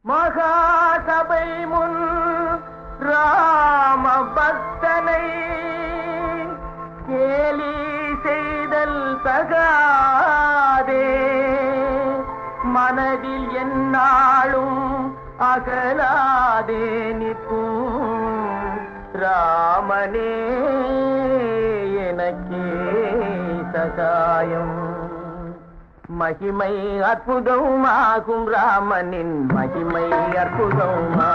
மகாசபை முன் ராம பக்தனை கேலி செய்தல் தகாதே, மனதில் என்னாலும் அகலாதே நிற்கும் ராமனே எனக்கே சகாயம். மகிமை அற்புதமாகும் ராமனின் மகிமை அற்புதமா,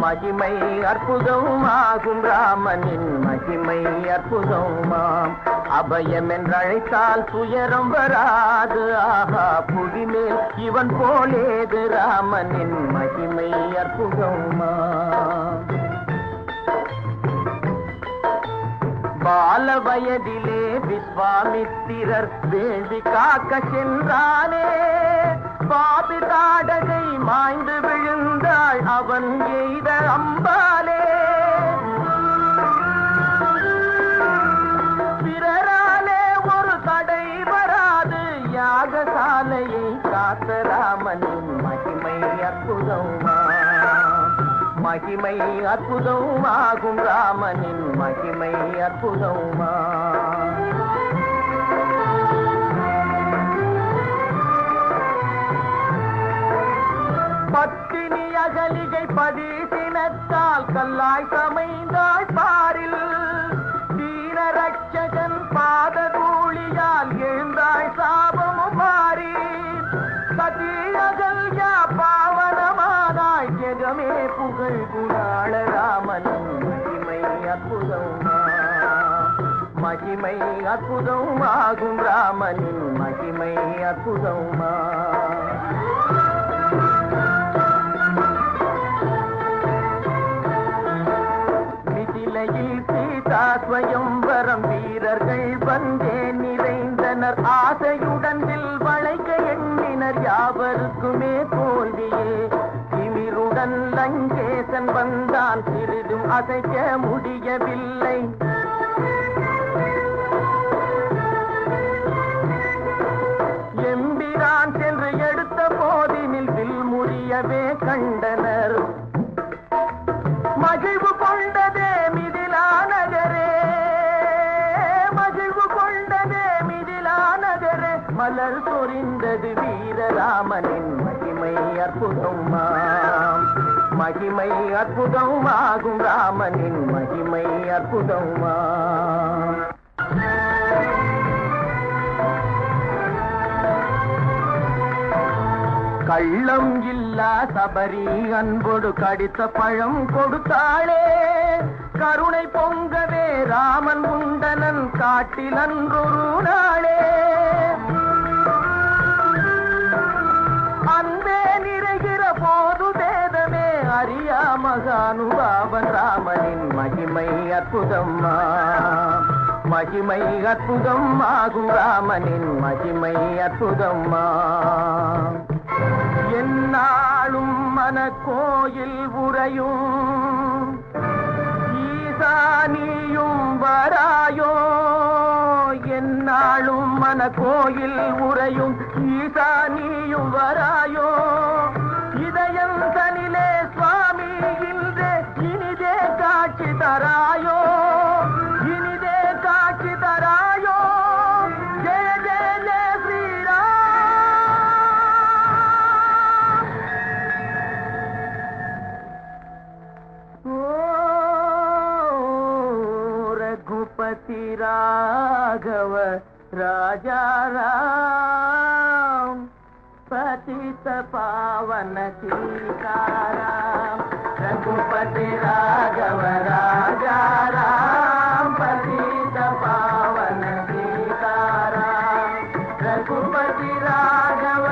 மகிமை அற்புதமாகும் ராமனின் மகிமை அற்புதமாம். அபயம் என்றழைத்தால் துயரம் வராது, ஆஹா புவிமேல் இவன் போலேது ராமனின் மகிமை அற்புதமா. பால வயதிலே விஸ்வாமித்திரர் வேள்வி காக்க சென்றானே, பாபி தாடகை மாய்ந்து விழுந்தாள் அவன் எய்த அம்பாலே. பிறராலே ஒரு தடை வராது, யாகசாலையை காத்த ராமனின் மகிமை அற்புதமா, மகிமை அற்புதமாகும் ராமனின் மகிமை அற்புதமா. பத்தினி அகலிகை பதீசினத்தால் கல்லாய் சமைந்தாள் பாரில், தீன ரட்சகன் பாத தூளியால் எழுந்தாள் சாபமும் மாறி. சதி அகல்யா பாவனமானாய் ஜெகமே புகழ் குணாள ராமனின் மகிமை அற்புதமா, மகிமை அற்புதமாகும் ராமனின் மகிமை அற்புதமா. மிதிலையில் சீதாஸ்வயம்வரம் வீரர்கள் வந்தே நிறைந்தனர், ஆசையுடன் வளைக்க எண்ணினர் யாவருக்குமே தோல்வியே. திமிருடன் லங்கேசன் வந்தான், சிறிதும் அசைக்க முடியவில்லை. எம்பிரான் சென்று எடுத்த போதினில் வில் முறியவே கண்டனர். மகிழ்வு கொண்டதே மிதிலா நகரே, மகிழ்வு கொண்டதே மிதிலா நகரே, மலர் சொரிந்தது வீரராமனின் மகிமை அற்புதமாம், மகிமை அற்புதமாகும் ராமனின் மகிமை அற்புதமா. கள்ளம் இல்லா சபரி அன்போடு கடித்த பழம் கொடுத்தாளே, கருணை பொங்கவே ராமன் குண்டனன் காட்டில் அன்றொரு நாளே. அன்பே நிறைகிற போது வேதமே அறியா மகானுபாவன் ராமனின் மகிமை அற்புதமா, மகிமை அற்புதமாகும் ராமனின் மகிமை அற்புதமா. என்னாலும் மன கோயில் உறையும் ஈசானியும் வராயோ, என்னாலும் மன கோயில் உறையும் ஈசானியும் வராயோ. இதயம் தனிலே சுவாமி இன்றே இனிதே காட்சி தராயோ, இனிதே காட்சி தராயோ. ஜெய ஜெய ஜெய ஸ்ரீராம். रघुपति राघव राजा राम, पतित पावन सीताराम. रघुपति राघव राजा राम, पतित पावन सीताराम. रघुपति राघव